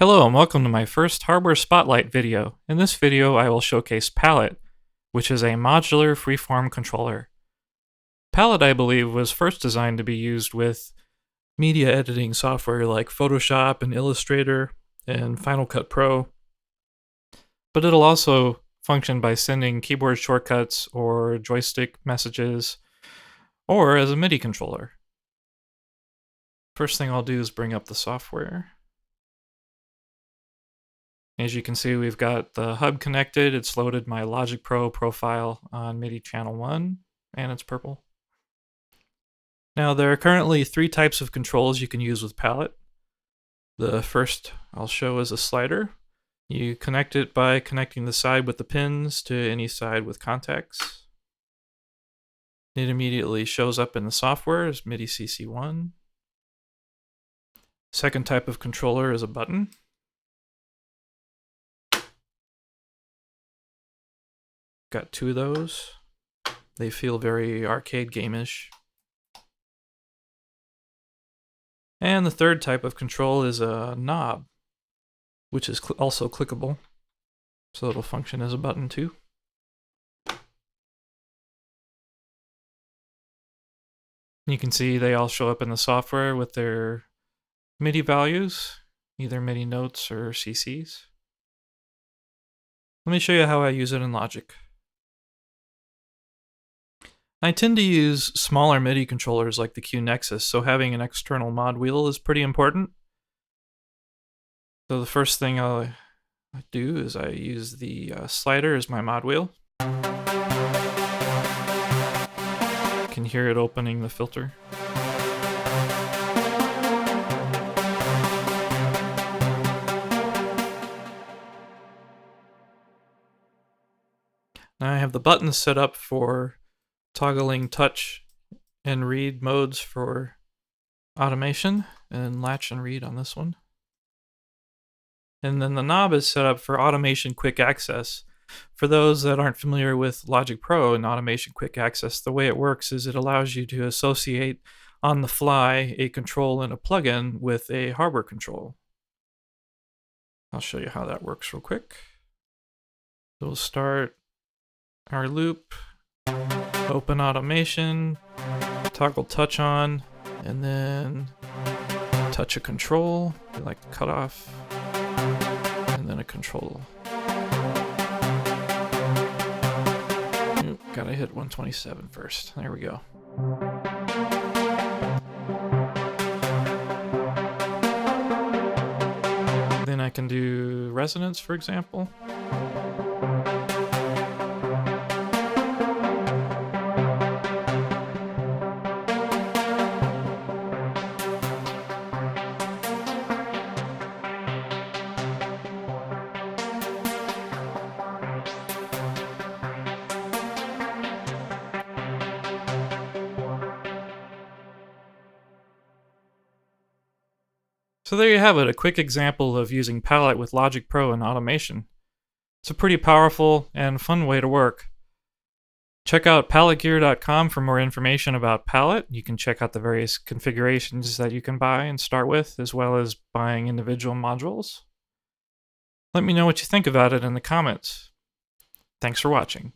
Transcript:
Hello and welcome to my first hardware spotlight video. In this video I will showcase Palette, which is a modular freeform controller. Palette, I believe, was first designed to be used with media editing software like Photoshop and Illustrator and Final Cut Pro, but it'll also function by sending keyboard shortcuts or joystick messages or as a MIDI controller. First thing I'll do is bring up the software. As you can see, we've got the hub connected. It's loaded my Logic Pro profile on MIDI channel 1, and it's purple. Now, there are currently 3 types of controls you can use with Palette. The first I'll show is a slider. You connect it by connecting the side with the pins to any side with contacts. It immediately shows up in the software as MIDI CC1. Second type of controller is a button. Got 2 of those. They feel very arcade game-ish. And the third type of control is a knob, which is also clickable, so it'll function as a button too. You can see they all show up in the software with their MIDI values, either MIDI notes or CCs. Let me show you how I use it in Logic. I tend to use smaller MIDI controllers like the Q Nexus, so having an external mod wheel is pretty important. So the first thing I do is I use the slider as my mod wheel. You can hear it opening the filter. Now I have the buttons set up for toggling touch and read modes for automation, and latch and read on this one. And then the knob is set up for automation quick access. For those that aren't familiar with Logic Pro and automation quick access, the way it works is it allows you to associate on the fly a control and a plugin with a hardware control. I'll show you how that works real quick. We'll start our loop. Open automation, toggle touch on, and then touch a control, like the cutoff, and then a control. Gotta hit 127 first. There we go. Then I can do resonance, for example. So there you have it, a quick example of using Palette with Logic Pro and automation. It's a pretty powerful and fun way to work. Check out palettegear.com for more information about Palette. You can check out the various configurations that you can buy and start with, as well as buying individual modules. Let me know what you think about it in the comments. Thanks for watching.